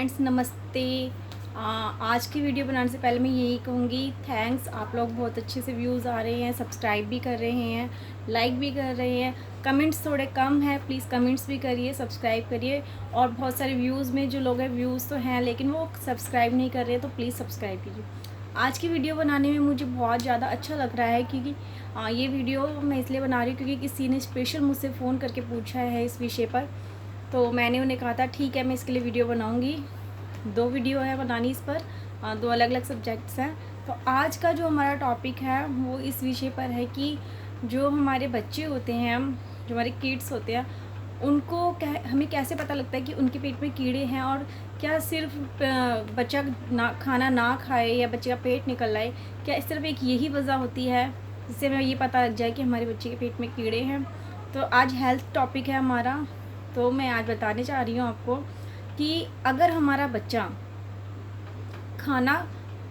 Friends नमस्ते। आज की वीडियो बनाने से पहले मैं यही कहूँगी थैंक्स। आप लोग बहुत अच्छे से व्यूज़ आ रहे हैं, सब्सक्राइब भी कर रहे हैं, लाइक भी कर रहे हैं। कमेंट्स थोड़े कम हैं, प्लीज़ कमेंट्स भी करिए, सब्सक्राइब करिए। और बहुत सारे व्यूज़ में जो लोग हैं, व्यूज़ तो हैं लेकिन वो सब्सक्राइब नहीं कर रहे, तो प्लीज़ सब्सक्राइब कीजिए। आज की वीडियो बनाने में मुझे बहुत ज़्यादा अच्छा लग रहा है क्योंकि ये वीडियो मैं इसलिए बना रही हूँ क्योंकि किसी ने स्पेशल मुझसे फ़ोन करके पूछा है इस विषय पर। तो मैंने उन्हें कहा था ठीक है मैं इसके लिए वीडियो बनाऊंगी। 2 वीडियो है बनानी इस पर, 2 अलग अलग सब्जेक्ट्स हैं। तो आज का जो हमारा टॉपिक है वो इस विषय पर है कि जो हमारे बच्चे होते हैं, जो हमारे किड्स होते हैं, उनको हमें कैसे पता लगता है कि उनके पेट में कीड़े हैं। और क्या सिर्फ बच्चा खाना ना खाए या बच्चे का पेट निकल आए, क्या सिर्फ एक यही वजह होती है जिससे हमें ये पता लग जाए कि हमारे बच्चे के पेट में कीड़े हैं। तो आज हेल्थ टॉपिक है हमारा। तो मैं आज बताने चाह रही हूँ आपको कि अगर हमारा बच्चा खाना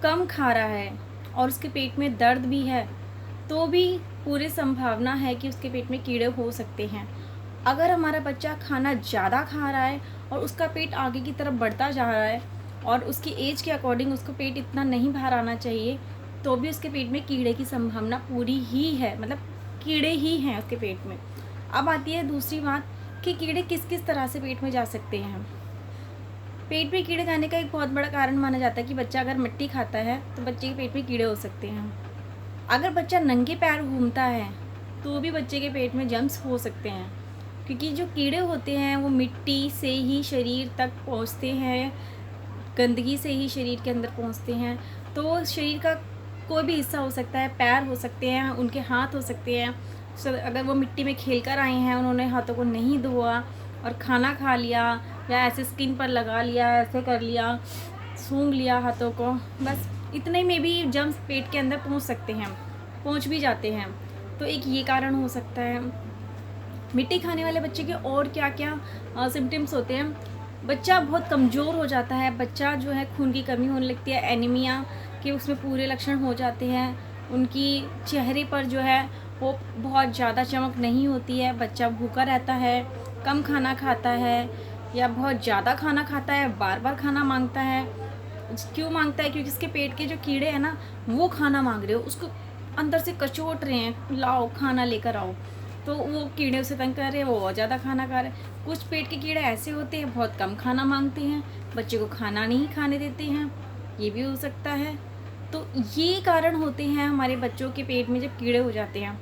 कम खा रहा है और उसके पेट में दर्द भी है तो भी पूरी संभावना है कि उसके पेट में कीड़े हो सकते हैं। अगर हमारा बच्चा खाना ज़्यादा खा रहा है और उसका पेट आगे की तरफ बढ़ता जा रहा है और उसकी एज के अकॉर्डिंग उसको पेट इतना नहीं बाहर आना चाहिए, तो भी उसके पेट में कीड़े की संभावना पूरी ही है, मतलब कीड़े ही हैं उसके पेट में। अब आती है दूसरी बात कि कीड़े किस किस तरह से पेट में जा सकते हैं। पेट में कीड़े जाने का एक बहुत बड़ा कारण माना जाता है कि बच्चा अगर मिट्टी खाता है तो बच्चे के पेट में कीड़े हो सकते हैं। अगर बच्चा नंगे पैर घूमता है तो भी बच्चे के पेट में जर्म्स हो सकते हैं, क्योंकि जो कीड़े होते हैं वो मिट्टी से ही शरीर तक पहुंचते हैं, गंदगी से ही शरीर के अंदर पहुंचते हैं। तो शरीर का कोई भी हिस्सा हो सकता है, पैर हो सकते हैं, उनके हाथ हो सकते हैं। अगर वो मिट्टी में खेल कर आए हैं, उन्होंने हाथों को नहीं धोआ और खाना खा लिया या ऐसे स्किन पर लगा लिया, ऐसे कर लिया, सूंघ लिया हाथों को, बस इतने में भी जर्म्स पेट के अंदर पहुंच सकते हैं, पहुंच भी जाते हैं। तो एक ये कारण हो सकता है। मिट्टी खाने वाले बच्चे के और क्या क्या सिम्टम्स होते हैं। बच्चा बहुत कमज़ोर हो जाता है, बच्चा जो है खून की कमी होने लगती है, एनीमिया के उसमें पूरे लक्षण हो जाते हैं। उनकी चेहरे पर जो है वो बहुत ज़्यादा चमक नहीं होती है, बच्चा भूखा रहता है, कम खाना खाता है या बहुत ज़्यादा खाना खाता है, बार बार खाना मांगता है। क्यों मांगता है? क्योंकि उसके पेट के जो कीड़े हैं ना वो खाना मांग रहे हो, उसको अंदर से कचोट रहे हैं, लाओ खाना लेकर आओ। तो वो कीड़े उसे तंग कर रहे हैं, वो और ज़्यादा खाना खा रहे हैं। कुछ पेट के कीड़े ऐसे होते हैं बहुत कम खाना मांगते हैं, बच्चे को खाना नहीं खाने देते हैं, ये भी हो सकता है। तो ये कारण होते हैं हमारे बच्चों के पेट में जब कीड़े हो जाते हैं।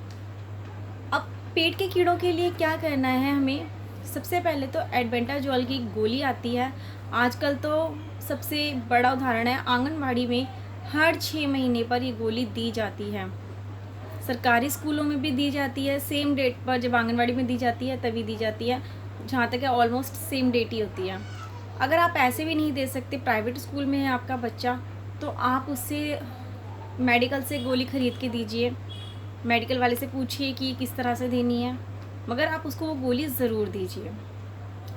अब पेट के कीड़ों के लिए क्या करना है हमें? सबसे पहले तो एल्बेंडाजोल की गोली आती है। आजकल तो सबसे बड़ा उदाहरण है, आंगनबाड़ी में हर 6 महीने पर ये गोली दी जाती है। सरकारी स्कूलों में भी दी जाती है, सेम डेट पर जब आंगनबाड़ी में दी जाती है तभी दी जाती है, जहाँ तक है ऑलमोस्ट सेम डेट ही होती है। अगर आप ऐसे भी नहीं दे सकते, प्राइवेट स्कूल में है आपका बच्चा, तो आप उससे मेडिकल से गोली ख़रीद के दीजिए। मेडिकल वाले से पूछिए कि किस तरह से देनी है, मगर आप उसको वो गोली ज़रूर दीजिए।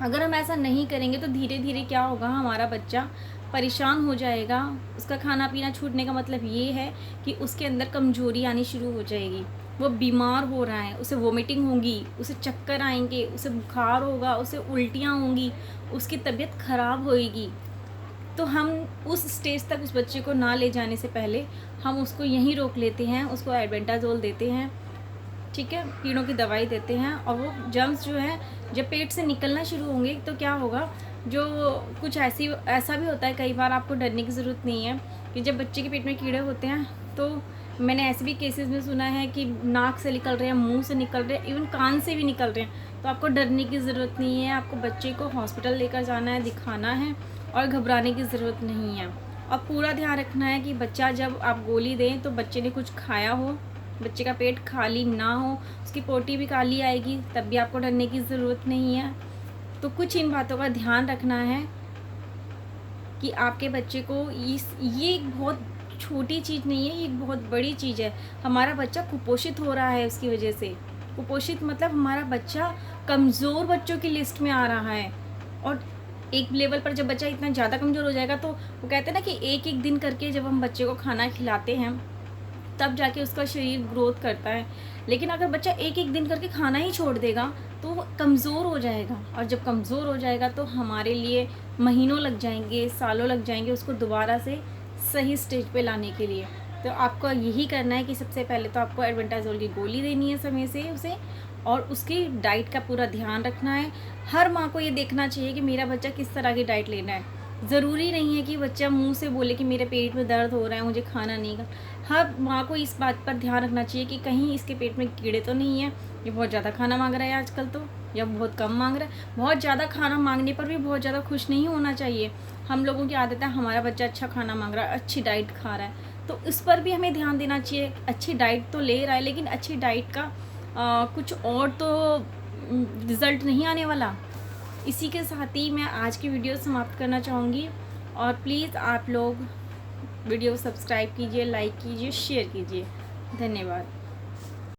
अगर हम ऐसा नहीं करेंगे तो धीरे धीरे क्या होगा, हमारा बच्चा परेशान हो जाएगा। उसका खाना पीना छूटने का मतलब ये है कि उसके अंदर कमजोरी आनी शुरू हो जाएगी, वो बीमार हो रहा है, उसे वोमिटिंग होगी, उसे चक्कर आएंगे, उसे बुखार होगा, उसे उल्टियाँ होंगी, उसकी तबीयत ख़राब होएगी। तो हम उस स्टेज तक उस बच्चे को ना ले जाने से पहले हम उसको यहीं रोक लेते हैं, उसको एल्बेंडाजोल देते हैं, ठीक है, कीड़ों की दवाई देते हैं। और वो जर्म्स जो है जब पेट से निकलना शुरू होंगे तो क्या होगा, जो कुछ ऐसा भी होता है, कई बार आपको डरने की ज़रूरत नहीं है कि जब बच्चे के पेट में कीड़े होते हैं तो मैंने ऐसे भी केसेस में सुना है कि नाक से निकल रहे हैं, मुंह से निकल रहे हैं, इवन कान से भी निकल रहे हैं। तो आपको डरने की ज़रूरत नहीं है, आपको बच्चे को हॉस्पिटल लेकर जाना है, दिखाना है और घबराने की ज़रूरत नहीं है। और पूरा ध्यान रखना है कि बच्चा जब आप गोली दें तो बच्चे ने कुछ खाया हो, बच्चे का पेट खाली ना हो, उसकी पोटी भी खाली आएगी, तब भी आपको डरने की ज़रूरत नहीं है। तो कुछ इन बातों का ध्यान रखना है कि आपके बच्चे को ये एक बहुत छोटी चीज़ नहीं है, ये एक बहुत बड़ी चीज़ है। हमारा बच्चा कुपोषित हो रहा है उसकी वजह से। कुपोषित मतलब हमारा बच्चा कमज़ोर बच्चों की लिस्ट में आ रहा है। और एक लेवल पर जब बच्चा इतना ज़्यादा कमज़ोर हो जाएगा तो वो कहते हैं ना कि एक एक दिन करके जब हम बच्चे को खाना खिलाते हैं तब जाके उसका शरीर ग्रोथ करता है। लेकिन अगर बच्चा एक एक दिन करके खाना ही छोड़ देगा तो वो कमज़ोर हो जाएगा, और जब कमज़ोर हो जाएगा तो हमारे लिए महीनों लग जाएंगे, सालों लग जाएंगे उसको दोबारा से सही स्टेज पे लाने के लिए। तो आपको यही करना है कि सबसे पहले तो आपको एल्बेंडाजोल की गोली देनी है समय से उसे, और उसकी डाइट का पूरा ध्यान रखना है। हर माँ को ये देखना चाहिए कि मेरा बच्चा किस तरह की डाइट लेना है। ज़रूरी नहीं है कि बच्चा मुंह से बोले कि मेरे पेट में दर्द हो रहा है, मुझे खाना नहीं खा। हर माँ को इस बात पर ध्यान रखना चाहिए कि कहीं इसके पेट में कीड़े तो नहीं है, ये बहुत ज़्यादा खाना मांग रहा है आजकल तो, या बहुत कम मांग रहा है। बहुत ज़्यादा खाना मांगने पर भी बहुत ज़्यादा खुश नहीं होना चाहिए। हम लोगों की आदत है हमारा बच्चा अच्छा खाना मांग रहा है, अच्छी डाइट खा रहा है, तो इस पर भी हमें ध्यान देना चाहिए। अच्छी डाइट तो ले रहा है, लेकिन अच्छी डाइट का कुछ और तो रिज़ल्ट नहीं आने वाला। इसी के साथ ही मैं आज की वीडियो समाप्त करना चाहूँगी, और प्लीज़ आप लोग वीडियो सब्सक्राइब कीजिए, लाइक कीजिए, शेयर कीजिए। धन्यवाद।